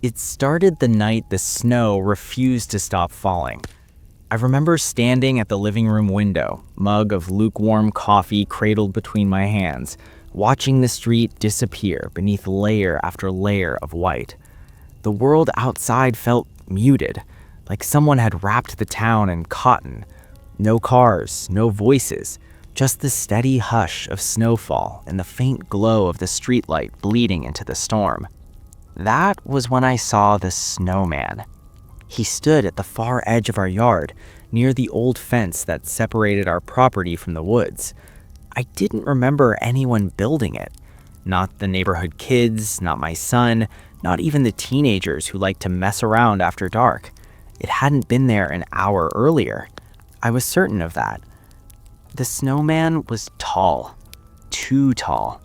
It started the night the snow refused to stop falling. I remember standing at the living room window, mug of lukewarm coffee cradled between my hands, watching the street disappear beneath layer after layer of white. The world outside felt muted, like someone had wrapped the town in cotton. No cars, no voices, just the steady hush of snowfall and the faint glow of the streetlight bleeding into the storm. That was when I saw the Snowman. He stood at the far edge of our yard, near the old fence that separated our property from the woods. I didn't remember anyone building it. Not the neighborhood kids, not my son, not even the teenagers who like to mess around after dark. It hadn't been there an hour earlier. I was certain of that. The snowman was tall. Too tall.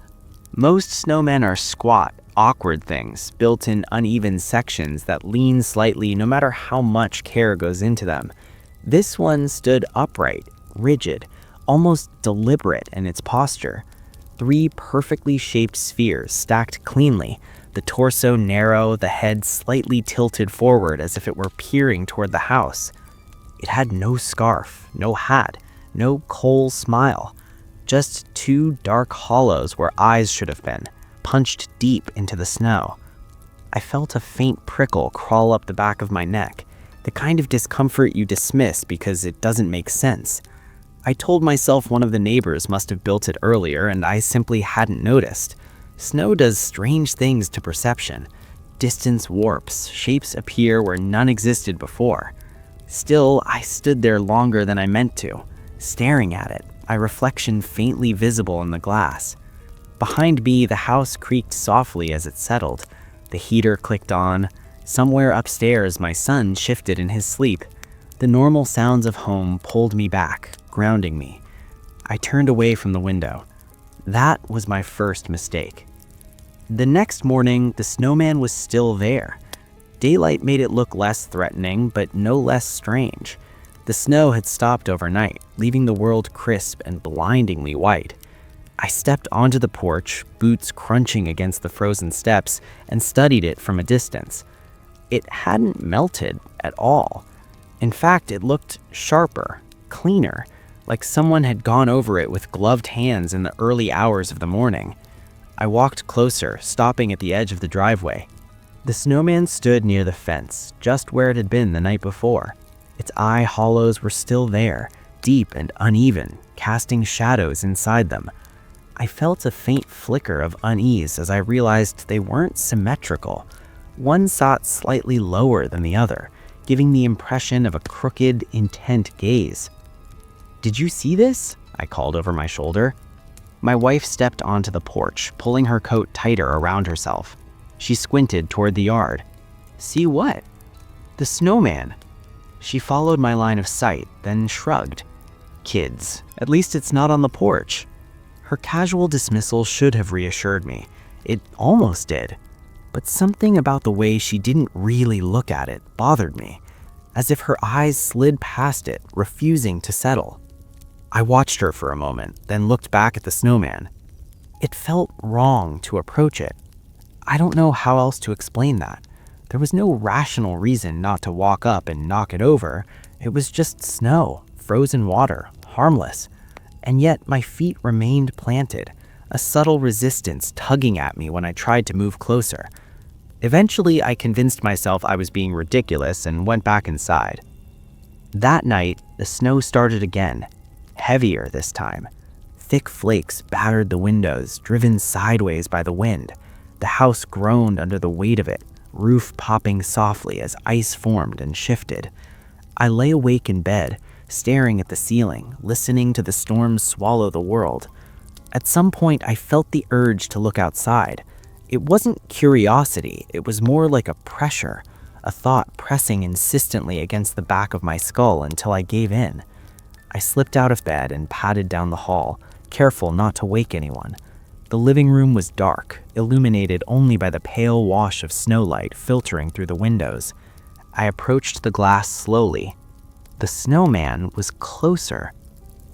Most snowmen are squat, awkward things, built in uneven sections that lean slightly no matter how much care goes into them. This one stood upright, rigid, almost deliberate in its posture. 3 perfectly shaped spheres stacked cleanly, the torso narrow, the head slightly tilted forward as if it were peering toward the house. It had no scarf, no hat, no coal smile, just 2 dark hollows where eyes should have been, punched deep into the snow. I felt a faint prickle crawl up the back of my neck, the kind of discomfort you dismiss because it doesn't make sense. I told myself one of the neighbors must have built it earlier and I simply hadn't noticed. Snow does strange things to perception. Distance warps, shapes appear where none existed before. Still, I stood there longer than I meant to, staring at it, my reflection faintly visible in the glass. Behind me, the house creaked softly as it settled. The heater clicked on. Somewhere upstairs, my son shifted in his sleep. The normal sounds of home pulled me back, grounding me. I turned away from the window. That was my first mistake. The next morning, the snowman was still there. Daylight made it look less threatening, but no less strange. The snow had stopped overnight, leaving the world crisp and blindingly white. I stepped onto the porch, boots crunching against the frozen steps, and studied it from a distance. It hadn't melted at all. In fact, it looked sharper, cleaner, like someone had gone over it with gloved hands in the early hours of the morning. I walked closer, stopping at the edge of the driveway. The snowman stood near the fence, just where it had been the night before. Its eye hollows were still there, deep and uneven, casting shadows inside them. I felt a faint flicker of unease as I realized they weren't symmetrical. One sat slightly lower than the other, giving the impression of a crooked, intent gaze. "Did you see this?" I called over my shoulder. My wife stepped onto the porch, pulling her coat tighter around herself. She squinted toward the yard. "See what?" "The snowman." She followed my line of sight, then shrugged. "Kids, at least it's not on the porch." Her casual dismissal should have reassured me. It almost did. But something about the way she didn't really look at it bothered me, as if her eyes slid past it, refusing to settle. I watched her for a moment, then looked back at the snowman. It felt wrong to approach it. I don't know how else to explain that. There was no rational reason not to walk up and knock it over. It was just snow, frozen water, harmless. And yet my feet remained planted, a subtle resistance tugging at me when I tried to move closer. Eventually, I convinced myself I was being ridiculous and went back inside. That night, the snow started again, heavier this time. Thick flakes battered the windows, driven sideways by the wind. The house groaned under the weight of it, roof popping softly as ice formed and shifted. I lay awake in bed, staring at the ceiling, listening to the storm swallow the world. At some point, I felt the urge to look outside. It wasn't curiosity, it was more like a pressure, a thought pressing insistently against the back of my skull until I gave in. I slipped out of bed and padded down the hall, careful not to wake anyone. The living room was dark, illuminated only by the pale wash of snowlight filtering through the windows. I approached the glass slowly. The snowman was closer.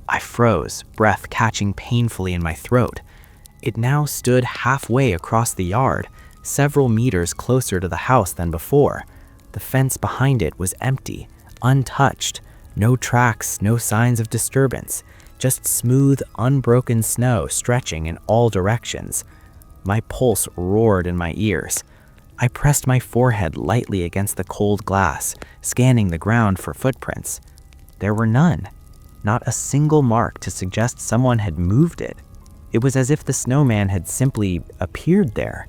I froze, breath catching painfully in my throat. It now stood halfway across the yard, several meters closer to the house than before. The fence behind it was empty, untouched, no tracks, no signs of disturbance, just smooth, unbroken snow stretching in all directions. My pulse roared in my ears. I pressed my forehead lightly against the cold glass, scanning the ground for footprints. There were none. Not a single mark to suggest someone had moved it. It was as if the snowman had simply appeared there.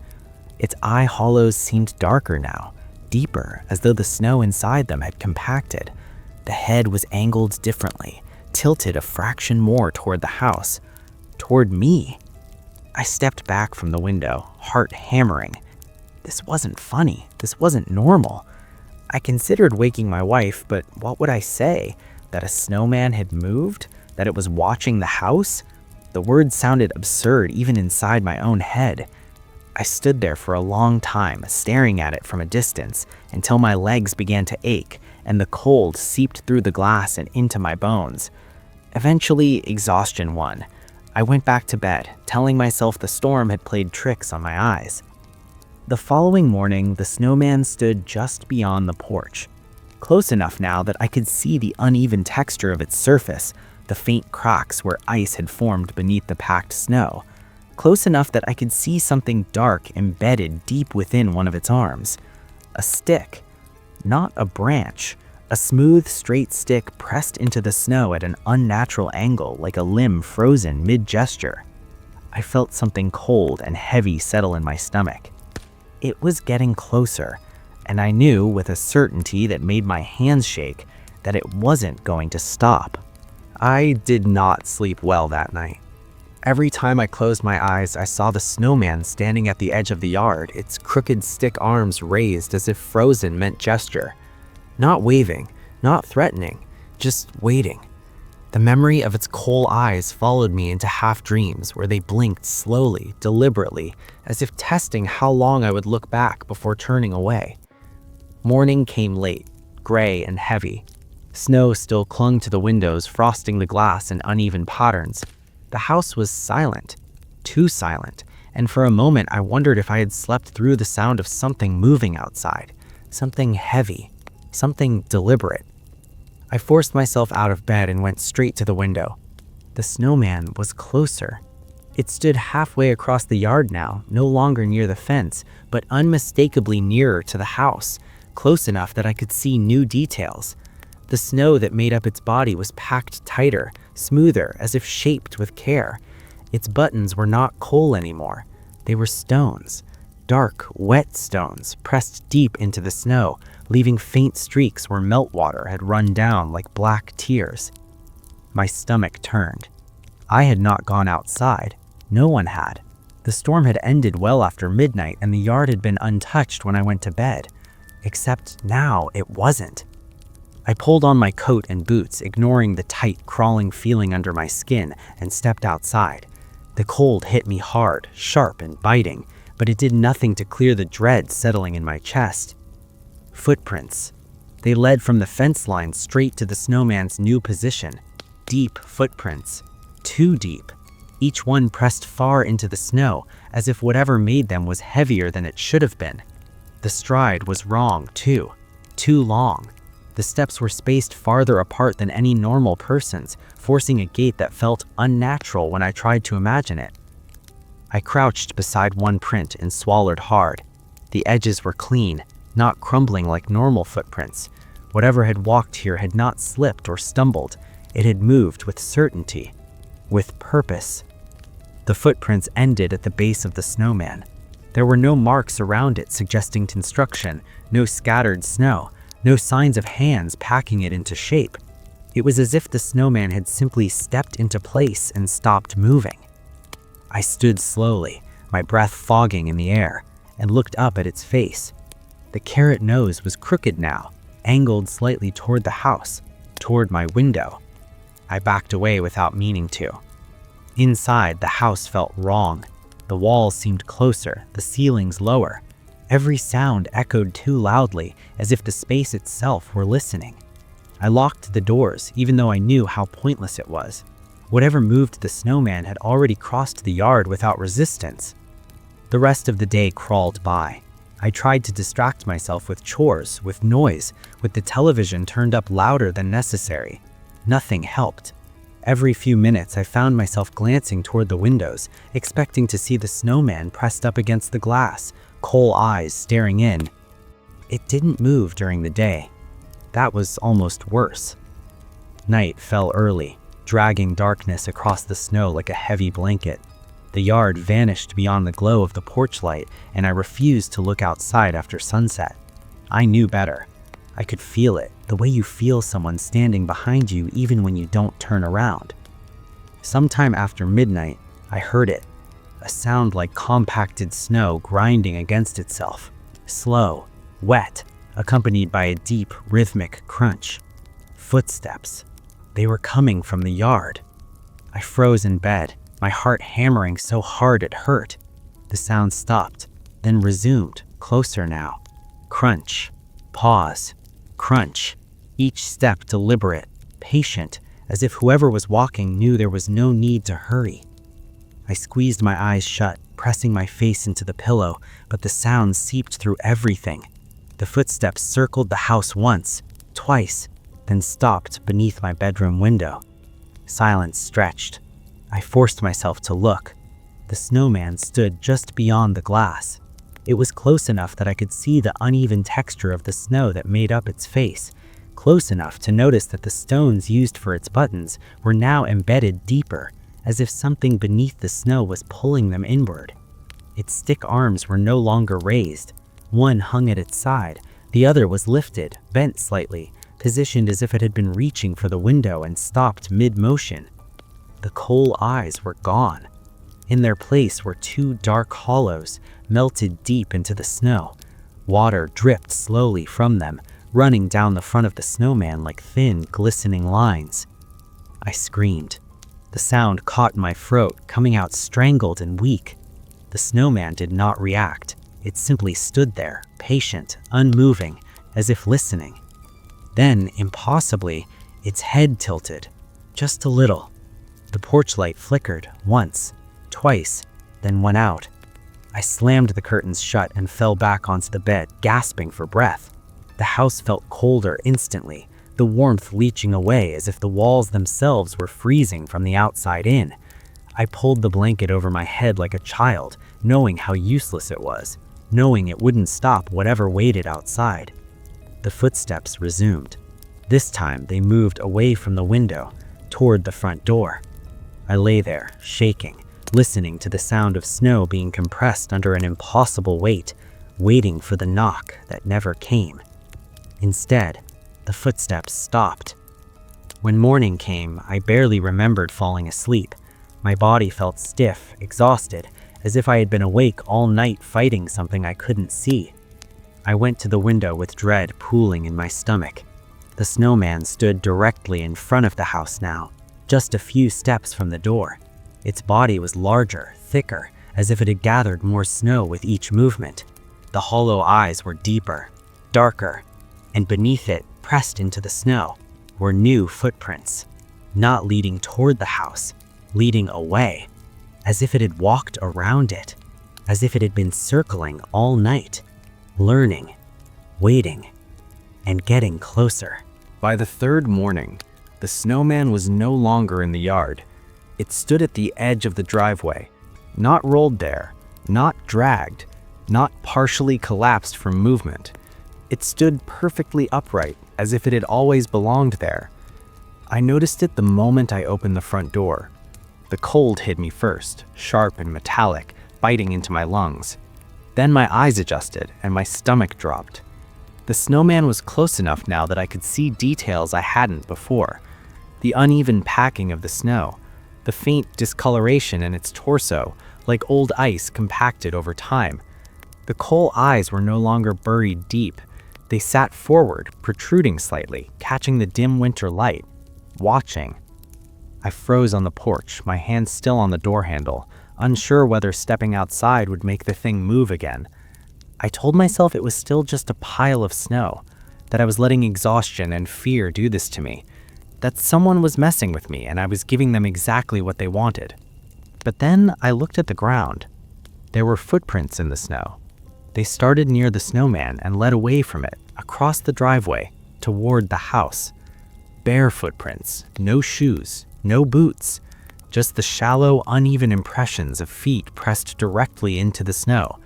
Its eye hollows seemed darker now, deeper, as though the snow inside them had compacted. The head was angled differently, tilted a fraction more toward the house, toward me. I stepped back from the window, heart hammering. This wasn't funny. This wasn't normal. I considered waking my wife, but what would I say? That a snowman had moved? That it was watching the house? The words sounded absurd even inside my own head. I stood there for a long time, staring at it from a distance, until my legs began to ache and the cold seeped through the glass and into my bones. Eventually, exhaustion won. I went back to bed, telling myself the storm had played tricks on my eyes. The following morning, the snowman stood just beyond the porch, close enough now that I could see the uneven texture of its surface, the faint cracks where ice had formed beneath the packed snow, close enough that I could see something dark embedded deep within one of its arms. A stick, not a branch, a smooth, straight stick pressed into the snow at an unnatural angle like a limb frozen mid-gesture. I felt something cold and heavy settle in my stomach. It was getting closer, and I knew with a certainty that made my hands shake that it wasn't going to stop. I did not sleep well that night. Every time I closed my eyes, I saw the snowman standing at the edge of the yard, its crooked stick arms raised as if frozen meant gesture. Not waving, not threatening, just waiting. The memory of its coal eyes followed me into half-dreams where they blinked slowly, deliberately, as if testing how long I would look back before turning away. Morning came late, gray and heavy. Snow still clung to the windows, frosting the glass in uneven patterns. The house was silent, too silent, and for a moment I wondered if I had slept through the sound of something moving outside, something heavy, something deliberate. I forced myself out of bed and went straight to the window. The snowman was closer. It stood halfway across the yard now, no longer near the fence, but unmistakably nearer to the house, close enough that I could see new details. The snow that made up its body was packed tighter, smoother, as if shaped with care. Its buttons were not coal anymore. They were stones, dark, wet stones, pressed deep into the snow, leaving faint streaks where meltwater had run down like black tears. My stomach turned. I had not gone outside. No one had. The storm had ended well after midnight and the yard had been untouched when I went to bed. Except now it wasn't. I pulled on my coat and boots, ignoring the tight, crawling feeling under my skin, and stepped outside. The cold hit me hard, sharp and biting, but it did nothing to clear the dread settling in my chest. Footprints. They led from the fence line straight to the snowman's new position. Deep footprints. Too deep. Each one pressed far into the snow, as if whatever made them was heavier than it should have been. The stride was wrong, too. Too long. The steps were spaced farther apart than any normal person's, forcing a gait that felt unnatural when I tried to imagine it. I crouched beside one print and swallowed hard. The edges were clean, not crumbling like normal footprints. Whatever had walked here had not slipped or stumbled. It had moved with certainty, with purpose. The footprints ended at the base of the snowman. There were no marks around it suggesting construction, no scattered snow, no signs of hands packing it into shape. It was as if the snowman had simply stepped into place and stopped moving. I stood slowly, my breath fogging in the air, and looked up at its face. The carrot nose was crooked now, angled slightly toward the house, toward my window. I backed away without meaning to. Inside, the house felt wrong. The walls seemed closer, the ceilings lower. Every sound echoed too loudly, as if the space itself were listening. I locked the doors, even though I knew how pointless it was. Whatever moved the snowman had already crossed the yard without resistance. The rest of the day crawled by. I tried to distract myself with chores, with noise, with the television turned up louder than necessary. Nothing helped. Every few minutes, I found myself glancing toward the windows, expecting to see the snowman pressed up against the glass, coal eyes staring in. It didn't move during the day. That was almost worse. Night fell early, dragging darkness across the snow like a heavy blanket. The yard vanished beyond the glow of the porch light, and I refused to look outside after sunset. I knew better. I could feel it, the way you feel someone standing behind you even when you don't turn around. Sometime after midnight, I heard it, a sound like compacted snow grinding against itself, slow, wet, accompanied by a deep, rhythmic crunch. Footsteps. They were coming from the yard. I froze in bed, my heart hammering so hard it hurt. The sound stopped, then resumed, closer now. Crunch, pause, crunch, each step deliberate, patient, as if whoever was walking knew there was no need to hurry. I squeezed my eyes shut, pressing my face into the pillow, but the sound seeped through everything. The footsteps circled the house once, twice, then stopped beneath my bedroom window. Silence stretched. I forced myself to look. The snowman stood just beyond the glass. It was close enough that I could see the uneven texture of the snow that made up its face, close enough to notice that the stones used for its buttons were now embedded deeper, as if something beneath the snow was pulling them inward. Its stick arms were no longer raised. One hung at its side, the other was lifted, bent slightly, positioned as if it had been reaching for the window and stopped mid-motion. The coal eyes were gone. In their place were two dark hollows, melted deep into the snow. Water dripped slowly from them, running down the front of the snowman like thin, glistening lines. I screamed. The sound caught in my throat, coming out strangled and weak. The snowman did not react. It simply stood there, patient, unmoving, as if listening. Then, impossibly, its head tilted, just a little. The porch light flickered, once, twice, then went out. I slammed the curtains shut and fell back onto the bed, gasping for breath. The house felt colder instantly, the warmth leaching away as if the walls themselves were freezing from the outside in. I pulled the blanket over my head like a child, knowing how useless it was, knowing it wouldn't stop whatever waited outside. The footsteps resumed. This time they moved away from the window, toward the front door. I lay there, shaking, listening to the sound of snow being compressed under an impossible weight, waiting for the knock that never came. Instead, the footsteps stopped. When morning came, I barely remembered falling asleep. My body felt stiff, exhausted, as if I had been awake all night fighting something I couldn't see. I went to the window with dread pooling in my stomach. The snowman stood directly in front of the house now, just a few steps from the door. Its body was larger, thicker, as if it had gathered more snow with each movement. The hollow eyes were deeper, darker, and beneath it, pressed into the snow, were new footprints, not leading toward the house, leading away, as if it had walked around it, as if it had been circling all night, learning, waiting, and getting closer. By the third morning, the snowman was no longer in the yard. It stood at the edge of the driveway, not rolled there, not dragged, not partially collapsed from movement. It stood perfectly upright, as if it had always belonged there. I noticed it the moment I opened the front door. The cold hit me first, sharp and metallic, biting into my lungs. Then my eyes adjusted and my stomach dropped. The snowman was close enough now that I could see details I hadn't before. The uneven packing of the snow, the faint discoloration in its torso, like old ice compacted over time. The coal eyes were no longer buried deep. They sat forward, protruding slightly, catching the dim winter light, watching. I froze on the porch, my hand still on the door handle, unsure whether stepping outside would make the thing move again. I told myself it was still just a pile of snow, that I was letting exhaustion and fear do this to me, that someone was messing with me and I was giving them exactly what they wanted. But then I looked at the ground. There were footprints in the snow. They started near the snowman and led away from it, across the driveway, toward the house. Bare footprints, no shoes, no boots, just the shallow, uneven impressions of feet pressed directly into the snow.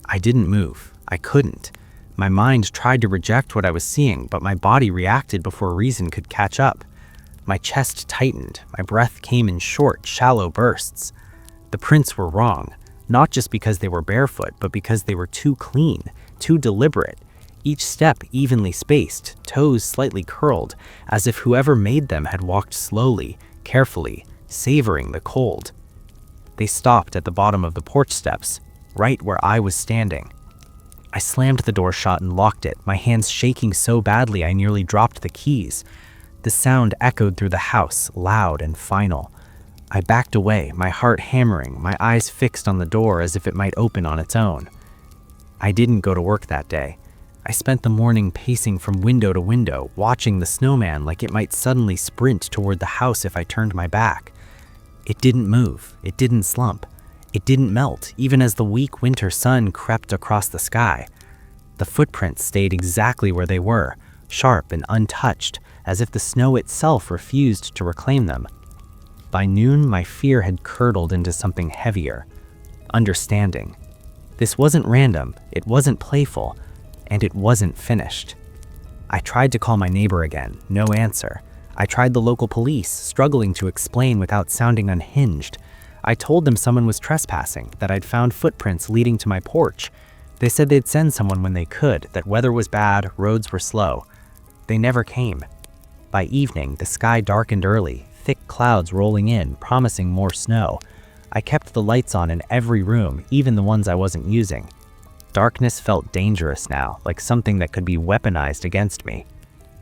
I didn't move. I couldn't. My mind tried to reject what I was seeing, but my body reacted before reason could catch up. My chest tightened. My breath came in short, shallow bursts. The prints were wrong, not just because they were barefoot, but because they were too clean, too deliberate. Each step evenly spaced, toes slightly curled, as if whoever made them had walked slowly, carefully, savoring the cold. They stopped at the bottom of the porch steps, right where I was standing. I slammed the door shut and locked it, my hands shaking so badly I nearly dropped the keys. The sound echoed through the house, loud and final. I backed away, my heart hammering, my eyes fixed on the door as if it might open on its own. I didn't go to work that day. I spent the morning pacing from window to window, watching the snowman like it might suddenly sprint toward the house if I turned my back. It didn't move, it didn't slump. It didn't melt, even as the weak winter sun crept across the sky. The footprints stayed exactly where they were, sharp and untouched, as if the snow itself refused to reclaim them. By noon, my fear had curdled into something heavier. Understanding. This wasn't random, it wasn't playful, and it wasn't finished. I tried to call my neighbor again, no answer. I tried the local police, struggling to explain without sounding unhinged. I told them someone was trespassing, that I'd found footprints leading to my porch. They said they'd send someone when they could, that weather was bad, roads were slow. They never came. By evening, the sky darkened early, thick clouds rolling in, promising more snow. I kept the lights on in every room, even the ones I wasn't using. Darkness felt dangerous now, like something that could be weaponized against me.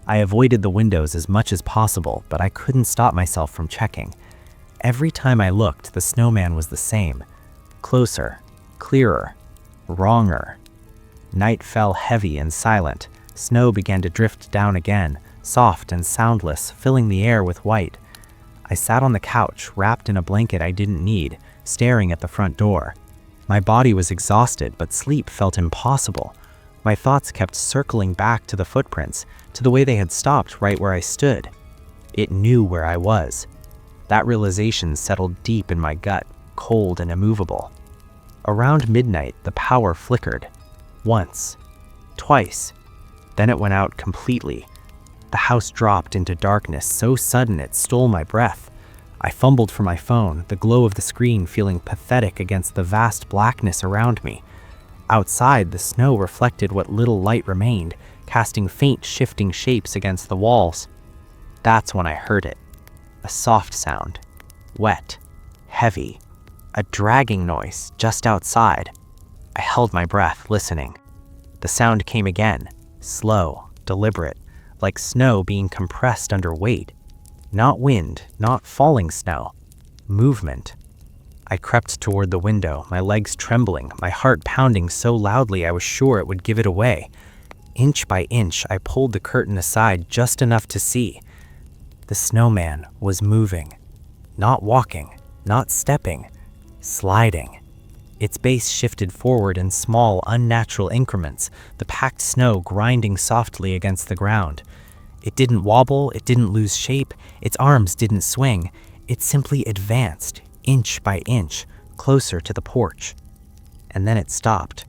I avoided the windows as much as possible, but I couldn't stop myself from checking. Every time I looked, the snowman was the same. Closer, clearer, wronger. Night fell heavy and silent. Snow began to drift down again, soft and soundless, filling the air with white. I sat on the couch, wrapped in a blanket I didn't need, staring at the front door. My body was exhausted, but sleep felt impossible. My thoughts kept circling back to the footprints, to the way they had stopped right where I stood. It knew where I was. That realization settled deep in my gut, cold and immovable. Around midnight, the power flickered. Once. Twice. Then it went out completely. The house dropped into darkness so sudden it stole my breath. I fumbled for my phone, the glow of the screen feeling pathetic against the vast blackness around me. Outside, the snow reflected what little light remained, casting faint, shifting shapes against the walls. That's when I heard it. A soft sound. Wet. Heavy. A dragging noise just outside. I held my breath, listening. The sound came again. Slow, deliberate, like snow being compressed under weight. Not wind, not falling snow. Movement. I crept toward the window, my legs trembling, my heart pounding so loudly I was sure it would give it away. Inch by inch, I pulled the curtain aside just enough to see. The snowman was moving. Not walking, not stepping, sliding. Its base shifted forward in small, unnatural increments, the packed snow grinding softly against the ground. It didn't wobble, it didn't lose shape, its arms didn't swing. It simply advanced, inch by inch, closer to the porch. And then it stopped,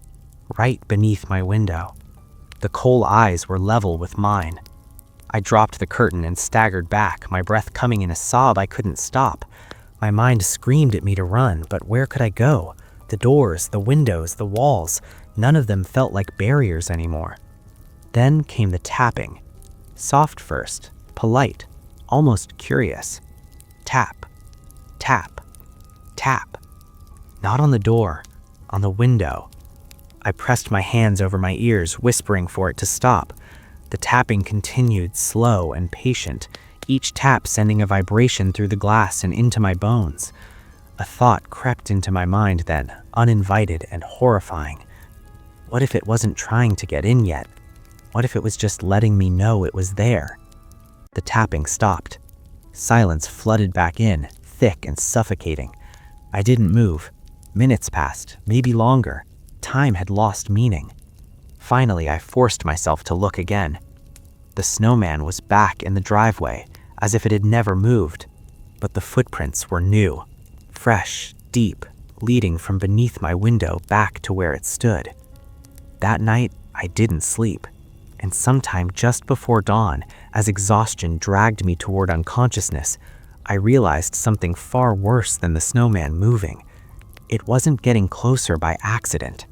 right beneath my window. The coal eyes were level with mine. I dropped the curtain and staggered back, my breath coming in a sob I couldn't stop. My mind screamed at me to run, but where could I go? The doors, the windows, the walls, none of them felt like barriers anymore. Then came the tapping. Soft first, polite, almost curious. Tap, tap, tap. Not on the door, on the window. I pressed my hands over my ears, whispering for it to stop. The tapping continued, slow and patient, each tap sending a vibration through the glass and into my bones. A thought crept into my mind then, uninvited and horrifying. What if it wasn't trying to get in yet? What if it was just letting me know it was there? The tapping stopped. Silence flooded back in, thick and suffocating. I didn't move. Minutes passed, maybe longer. Time had lost meaning. Finally, I forced myself to look again. The snowman was back in the driveway, as if it had never moved. But the footprints were new, fresh, deep, leading from beneath my window back to where it stood. That night, I didn't sleep, and sometime just before dawn, as exhaustion dragged me toward unconsciousness, I realized something far worse than the snowman moving. It wasn't getting closer by accident.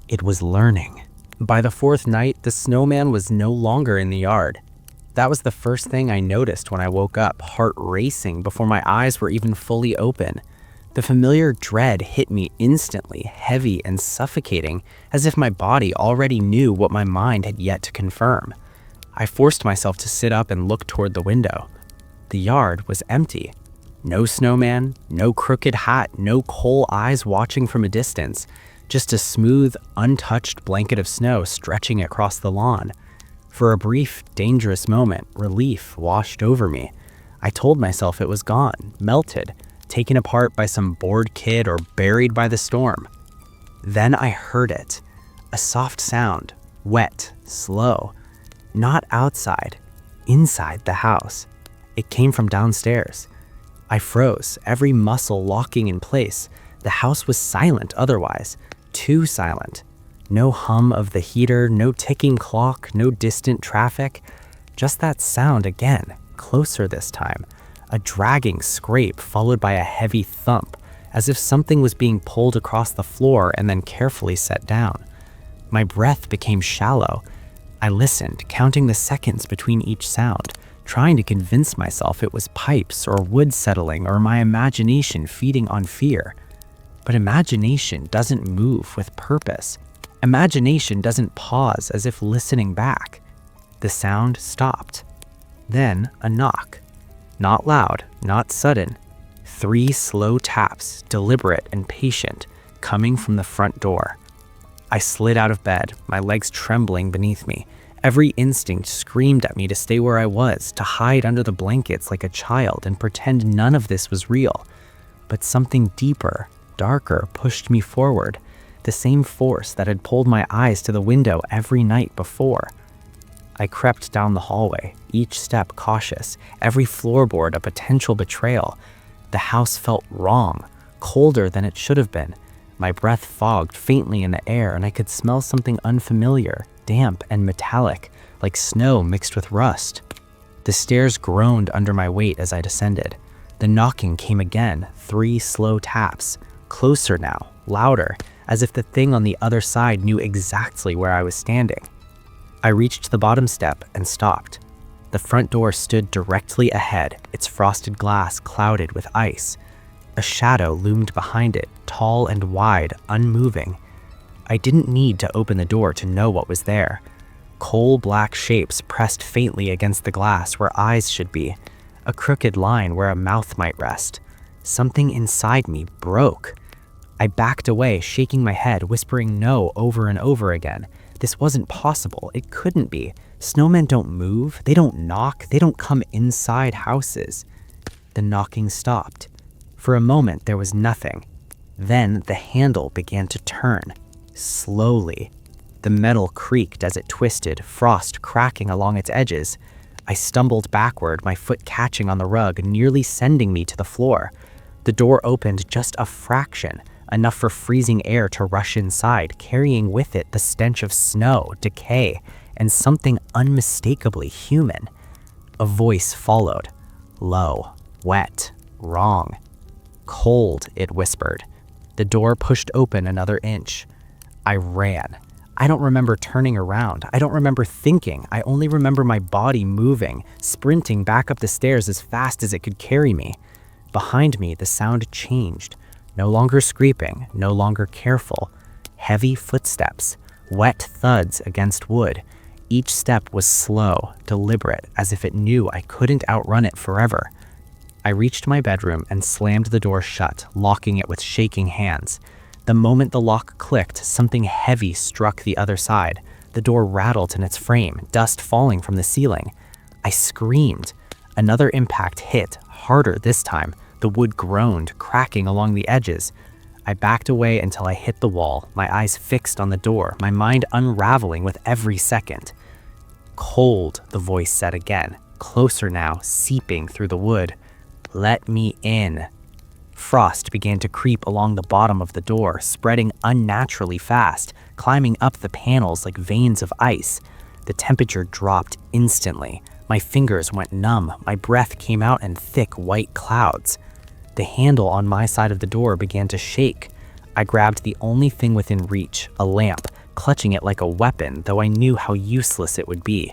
It was learning. By the fourth night, the snowman was no longer in the yard. That was the first thing I noticed when I woke up, heart racing before my eyes were even fully open. The familiar dread hit me instantly, heavy and suffocating, as if my body already knew what my mind had yet to confirm. I forced myself to sit up and look toward the window. The yard was empty. No snowman, no crooked hat, no coal eyes watching from a distance, just a smooth, untouched blanket of snow stretching across the lawn. For a brief, dangerous moment, relief washed over me. I told myself it was gone, melted, taken apart by some bored kid or buried by the storm. Then I heard it. A soft sound, wet, slow. Not outside, inside the house. It came from downstairs. I froze, every muscle locking in place. The house was silent otherwise, too silent. No hum of the heater, no ticking clock, no distant traffic. Just that sound again, closer this time. A dragging scrape followed by a heavy thump, as if something was being pulled across the floor and then carefully set down. My breath became shallow. I listened, counting the seconds between each sound, trying to convince myself it was pipes or wood settling or my imagination feeding on fear. But imagination doesn't move with purpose. Imagination doesn't pause as if listening back. The sound stopped. Then a knock. Not loud, not sudden. 3 slow taps, deliberate and patient, coming from the front door. I slid out of bed, my legs trembling beneath me. Every instinct screamed at me to stay where I was, to hide under the blankets like a child and pretend none of this was real. But something deeper, darker, pushed me forward, the same force that had pulled my eyes to the window every night before. I crept down the hallway, each step cautious, every floorboard a potential betrayal. The house felt wrong, colder than it should have been. My breath fogged faintly in the air, and I could smell something unfamiliar, damp and metallic, like snow mixed with rust. The stairs groaned under my weight as I descended. The knocking came again, 3 slow taps, closer now, louder, as if the thing on the other side knew exactly where I was standing. I reached the bottom step and stopped. The front door stood directly ahead, its frosted glass clouded with ice. A shadow loomed behind it, tall and wide, unmoving. I didn't need to open the door to know what was there. Coal-black shapes pressed faintly against the glass where eyes should be, a crooked line where a mouth might rest. Something inside me broke. I backed away, shaking my head, whispering no over and over again. This wasn't possible. It couldn't be. Snowmen don't move. They don't knock. They don't come inside houses. The knocking stopped. For a moment, there was nothing. Then the handle began to turn. Slowly. The metal creaked as it twisted, frost cracking along its edges. I stumbled backward, my foot catching on the rug, nearly sending me to the floor. The door opened just a fraction, enough for freezing air to rush inside, carrying with it the stench of snow, decay, and something unmistakably human. A voice followed. Low, wet, wrong. Cold, it whispered. The door pushed open another inch. I ran. I don't remember turning around. I don't remember thinking. I only remember my body moving, sprinting back up the stairs as fast as it could carry me. Behind me, the sound changed. No longer scraping, no longer careful. Heavy footsteps, wet thuds against wood. Each step was slow, deliberate, as if it knew I couldn't outrun it forever. I reached my bedroom and slammed the door shut, locking it with shaking hands. The moment the lock clicked, something heavy struck the other side. The door rattled in its frame, dust falling from the ceiling. I screamed. Another impact hit, harder this time. The wood groaned, cracking along the edges. I backed away until I hit the wall, my eyes fixed on the door, my mind unraveling with every second. "Cold," the voice said again, closer now, seeping through the wood. "Let me in." Frost began to creep along the bottom of the door, spreading unnaturally fast, climbing up the panels like veins of ice. The temperature dropped instantly. My fingers went numb, my breath came out in thick white clouds. The handle on my side of the door began to shake. I grabbed the only thing within reach, a lamp, clutching it like a weapon, though I knew how useless it would be.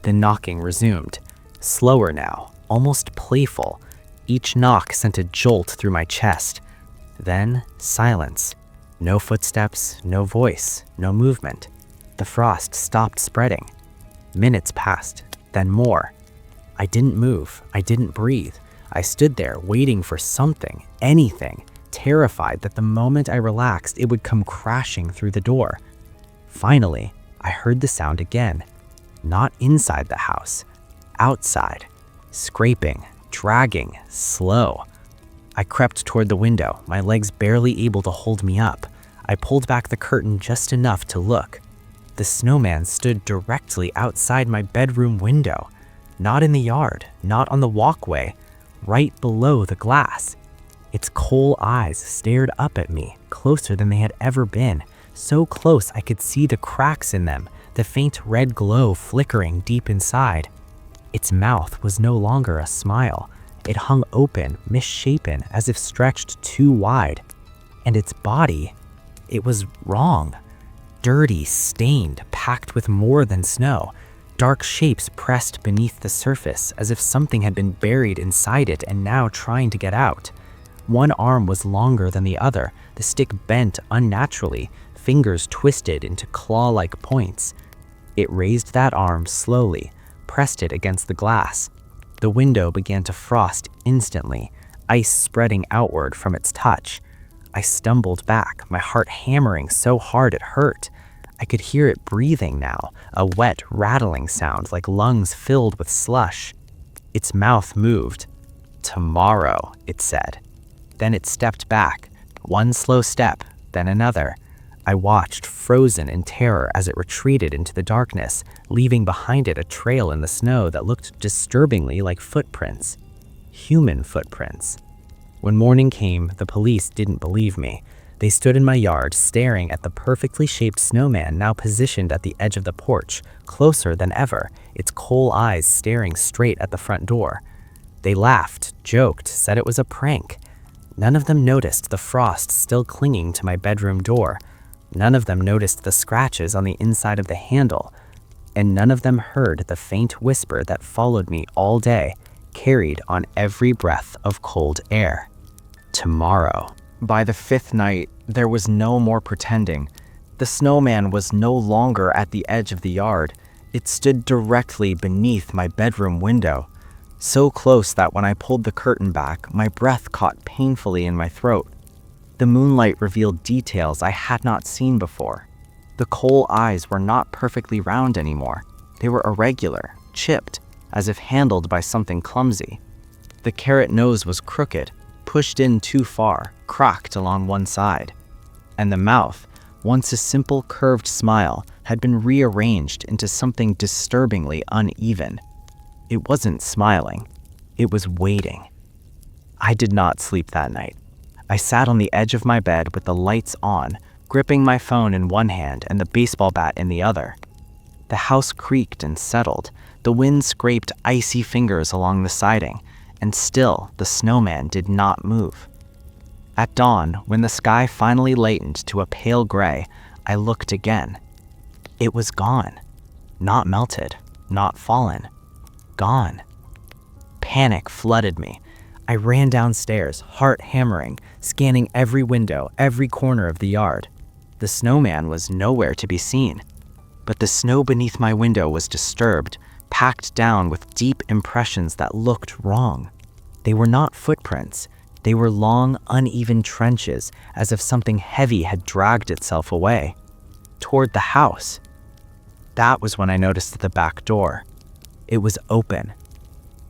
The knocking resumed. Slower now, almost playful. Each knock sent a jolt through my chest. Then, silence. No footsteps, no voice, no movement. The frost stopped spreading. Minutes passed, then more. I didn't move, I didn't breathe. I stood there waiting for something, anything, terrified that the moment I relaxed, it would come crashing through the door. Finally, I heard the sound again. Not inside the house, outside. Scraping, dragging, slow. I crept toward the window, my legs barely able to hold me up. I pulled back the curtain just enough to look. The snowman stood directly outside my bedroom window. Not in the yard, not on the walkway, right below the glass. Its coal eyes stared up at me, closer than they had ever been, so close I could see the cracks in them, the faint red glow flickering deep inside. Its mouth was no longer a smile. It hung open, misshapen, as if stretched too wide. And its body, it was wrong. Dirty, stained, packed with more than snow. Dark shapes pressed beneath the surface, as if something had been buried inside it and now trying to get out. One arm was longer than the other, the stick bent unnaturally, fingers twisted into claw-like points. It raised that arm slowly, pressed it against the glass. The window began to frost instantly, ice spreading outward from its touch. I stumbled back, my heart hammering so hard it hurt. I could hear it breathing now, a wet, rattling sound like lungs filled with slush. Its mouth moved. "Tomorrow," it said. Then it stepped back, one slow step, then another. I watched, frozen in terror, as it retreated into the darkness, leaving behind it a trail in the snow that looked disturbingly like footprints. Human footprints. When morning came, the police didn't believe me. They stood in my yard, staring at the perfectly shaped snowman now positioned at the edge of the porch, closer than ever, its coal eyes staring straight at the front door. They laughed, joked, said it was a prank. None of them noticed the frost still clinging to my bedroom door. None of them noticed the scratches on the inside of the handle. And none of them heard the faint whisper that followed me all day, carried on every breath of cold air. Tomorrow. By the fifth night, there was no more pretending. The snowman was no longer at the edge of the yard. It stood directly beneath my bedroom window, so close that when I pulled the curtain back, my breath caught painfully in my throat. The moonlight revealed details I had not seen before. The coal eyes were not perfectly round anymore. They were irregular, chipped, as if handled by something clumsy. The carrot nose was crooked, pushed in too far, cracked along one side. And the mouth, once a simple curved smile, had been rearranged into something disturbingly uneven. It wasn't smiling. It was waiting. I did not sleep that night. I sat on the edge of my bed with the lights on, gripping my phone in one hand and the baseball bat in the other. The house creaked and settled. The wind scraped icy fingers along the siding, and still the snowman did not move. At dawn, when the sky finally lightened to a pale gray, I looked again. It was gone. Not melted, not fallen. Gone. Panic flooded me. I ran downstairs, heart hammering, scanning every window, every corner of the yard. The snowman was nowhere to be seen. But the snow beneath my window was disturbed, packed down with deep impressions that looked wrong. They were not footprints. They were long, uneven trenches, as if something heavy had dragged itself away. Toward the house. That was when I noticed the back door. It was open.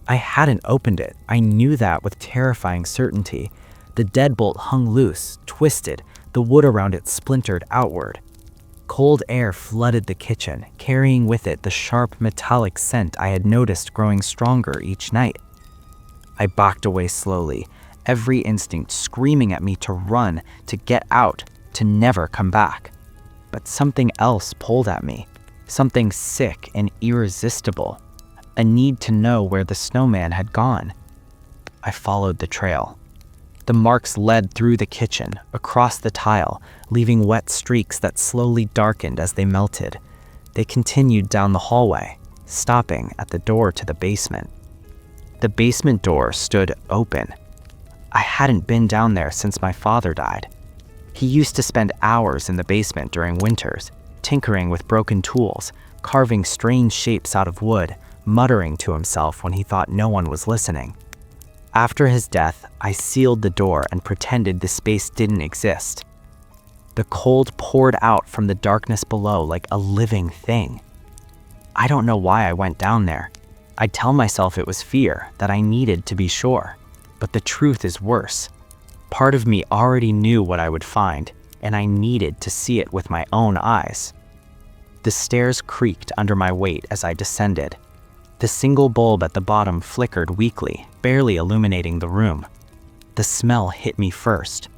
I hadn't opened it. I knew that with terrifying certainty. The deadbolt hung loose, twisted, the wood around it splintered outward. Cold air flooded the kitchen, carrying with it the sharp metallic scent I had noticed growing stronger each night. I backed away slowly, every instinct screaming at me to run, to get out, to never come back. But something else pulled at me, something sick and irresistible, a need to know where the snowman had gone. I followed the trail. The marks led through the kitchen, across the tile, leaving wet streaks that slowly darkened as they melted. They continued down the hallway, stopping at the door to the basement. The basement door stood open. I hadn't been down there since my father died. He used to spend hours in the basement during winters, tinkering with broken tools, carving strange shapes out of wood, muttering to himself when he thought no one was listening. After his death, I sealed the door and pretended the space didn't exist. The cold poured out from the darkness below like a living thing. I don't know why I went down there. I'd tell myself it was fear, that I needed to be sure. But the truth is worse. Part of me already knew what I would find, and I needed to see it with my own eyes. The stairs creaked under my weight as I descended. The single bulb at the bottom flickered weakly, barely illuminating the room. The smell hit me first.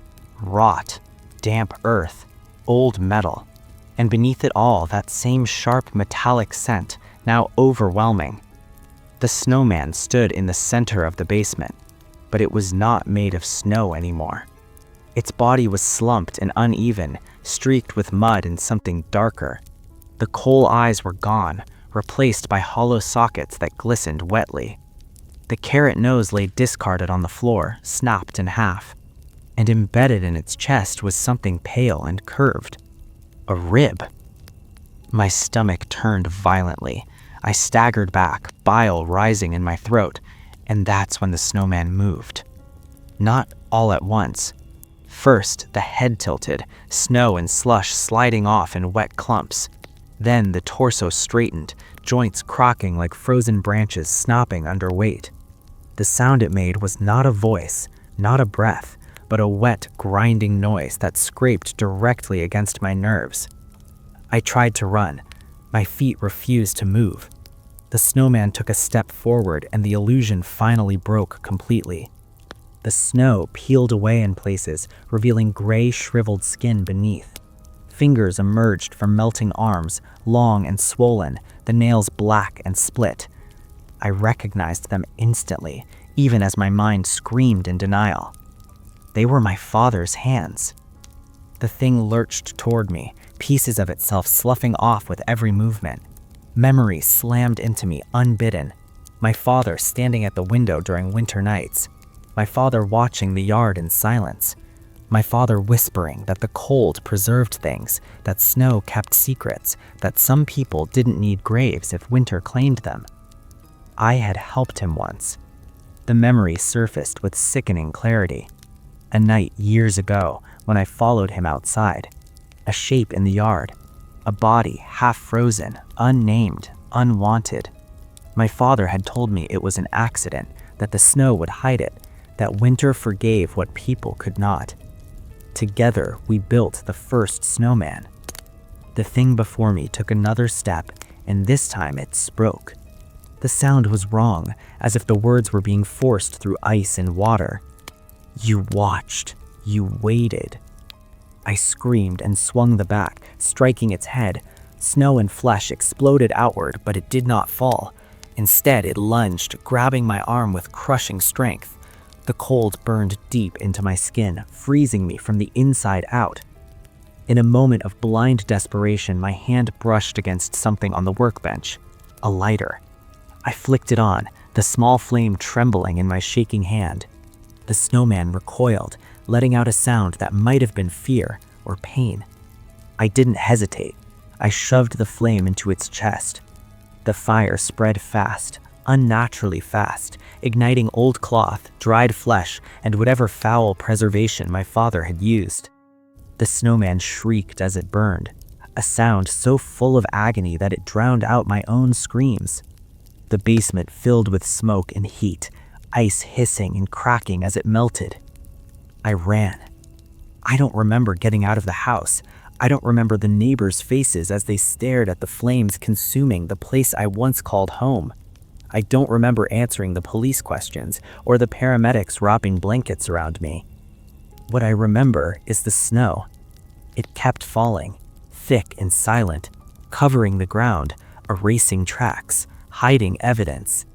Rot, damp earth, old metal, and beneath it all that same sharp metallic scent, now overwhelming. The snowman stood in the center of the basement, but it was not made of snow anymore. Its body was slumped and uneven, streaked with mud and something darker. The coal eyes were gone, replaced by hollow sockets that glistened wetly. The carrot nose lay discarded on the floor, snapped in half, and embedded in its chest was something pale and curved. A rib. My stomach turned violently. I staggered back, bile rising in my throat, and that's when the snowman moved. Not all at once. First, the head tilted, snow and slush sliding off in wet clumps. Then the torso straightened, joints cracking like frozen branches snapping under weight. The sound it made was not a voice, not a breath, but a wet, grinding noise that scraped directly against my nerves. I tried to run. My feet refused to move. The snowman took a step forward and the illusion finally broke completely. The snow peeled away in places, revealing gray, shriveled skin beneath. Fingers emerged from melting arms, long and swollen, the nails black and split. I recognized them instantly, even as my mind screamed in denial. They were my father's hands. The thing lurched toward me, pieces of itself sloughing off with every movement. Memory slammed into me unbidden. My father standing at the window during winter nights. My father watching the yard in silence. My father whispering that the cold preserved things, that snow kept secrets, that some people didn't need graves if winter claimed them. I had helped him once. The memory surfaced with sickening clarity. A night years ago when I followed him outside. A shape in the yard. A body half frozen, unnamed, unwanted. My father had told me it was an accident, that the snow would hide it, that winter forgave what people could not. Together, we built the first snowman. The thing before me took another step, and this time it spoke. The sound was wrong, as if the words were being forced through ice and water. You watched. You waited. I screamed and swung the bat, striking its head. Snow and flesh exploded outward, but it did not fall. Instead, it lunged, grabbing my arm with crushing strength. The cold burned deep into my skin, freezing me from the inside out. In a moment of blind desperation, my hand brushed against something on the workbench. A lighter. I flicked it on, the small flame trembling in my shaking hand. The snowman recoiled, letting out a sound that might have been fear or pain. I didn't hesitate. I shoved the flame into its chest. The fire spread fast, unnaturally fast, igniting old cloth, dried flesh, and whatever foul preservation my father had used. The snowman shrieked as it burned, a sound so full of agony that it drowned out my own screams. The basement filled with smoke and heat, ice hissing and cracking as it melted. I ran. I don't remember getting out of the house. I don't remember the neighbors' faces as they stared at the flames consuming the place I once called home. I don't remember answering the police questions or the paramedics wrapping blankets around me. What I remember is the snow. It kept falling, thick and silent, covering the ground, erasing tracks, hiding evidence.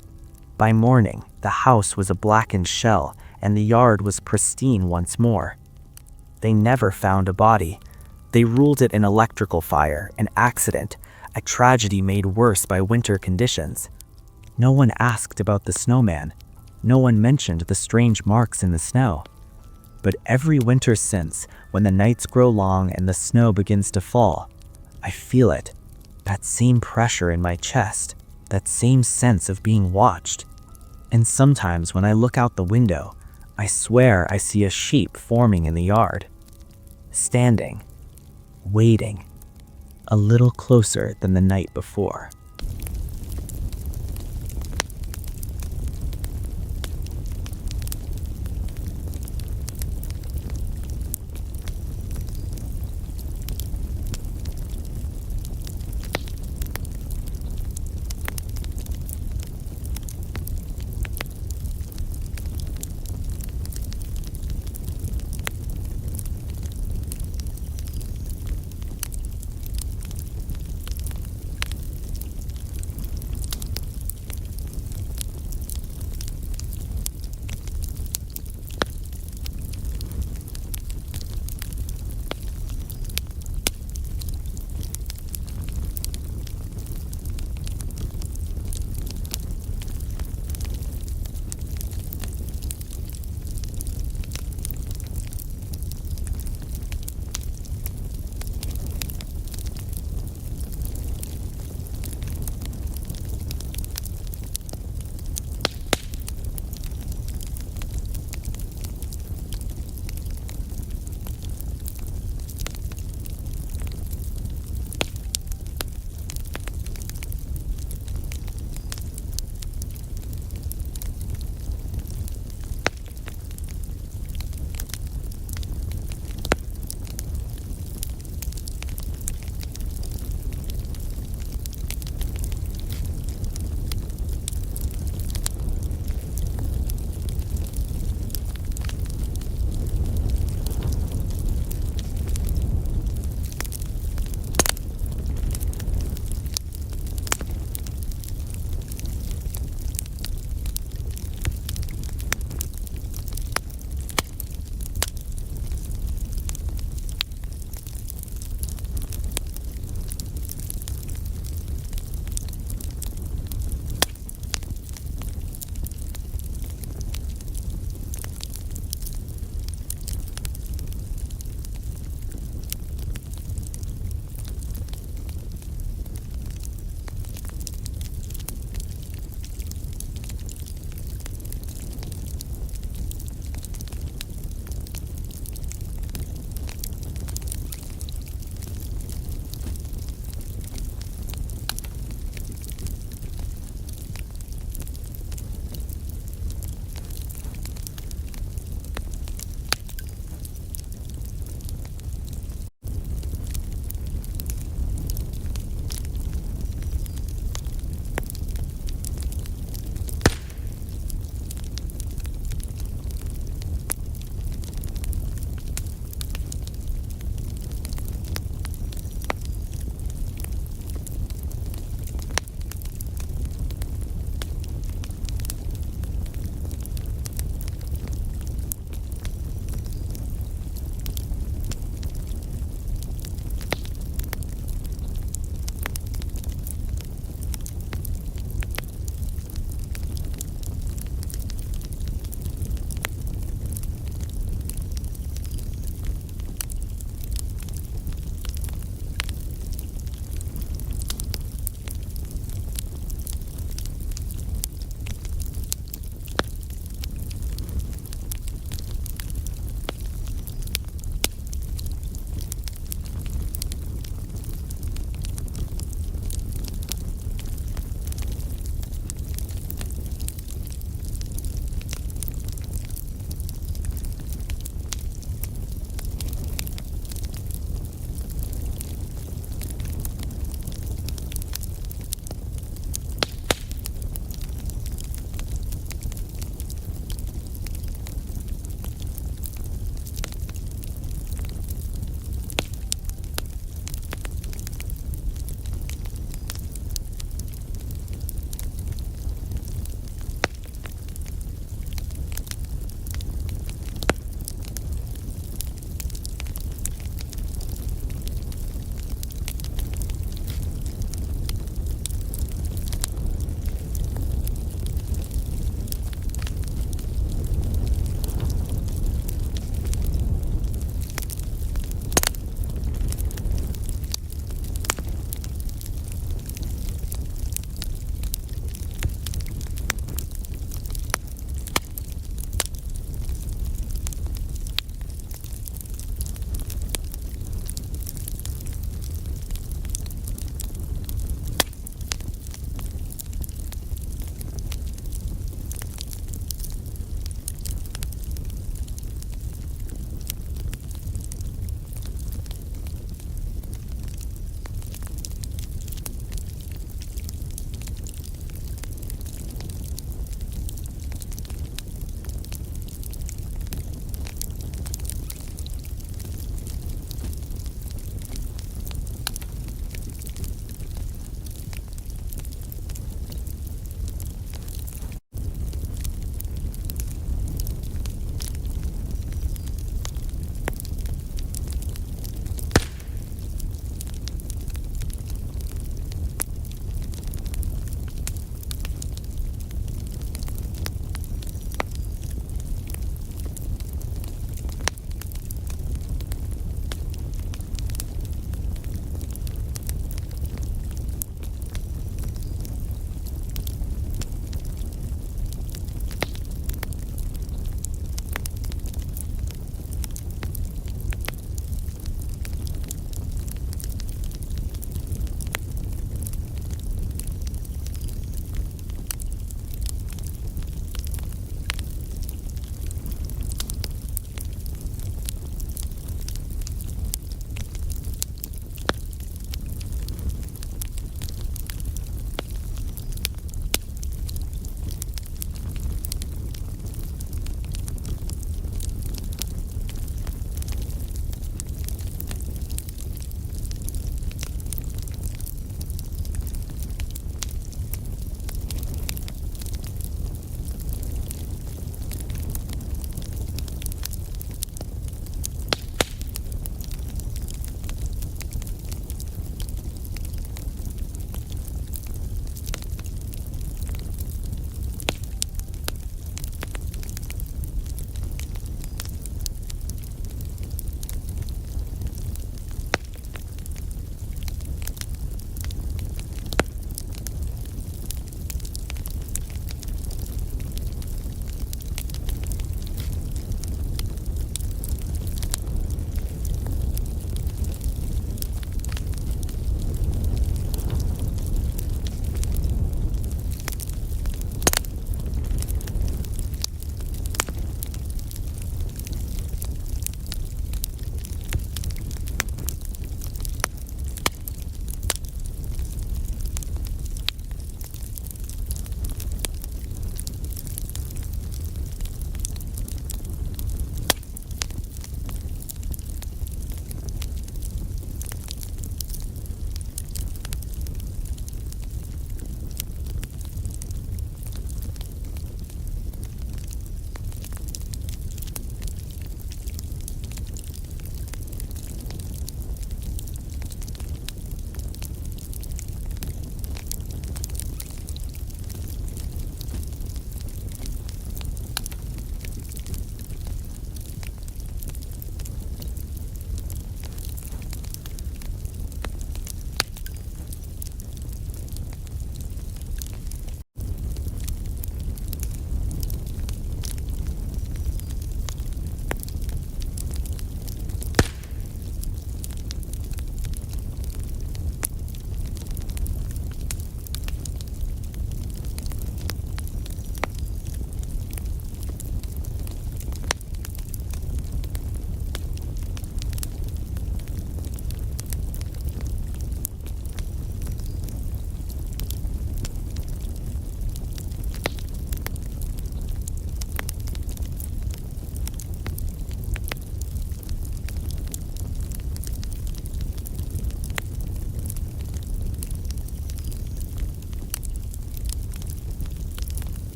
By morning, the house was a blackened shell and the yard was pristine once more. They never found a body. They ruled it an electrical fire, an accident, a tragedy made worse by winter conditions. No one asked about the snowman. No one mentioned the strange marks in the snow. But every winter since, when the nights grow long and the snow begins to fall, I feel it. That same pressure in my chest, that same sense of being watched. And sometimes when I look out the window, I swear I see a shape forming in the yard. Standing, waiting, a little closer than the night before.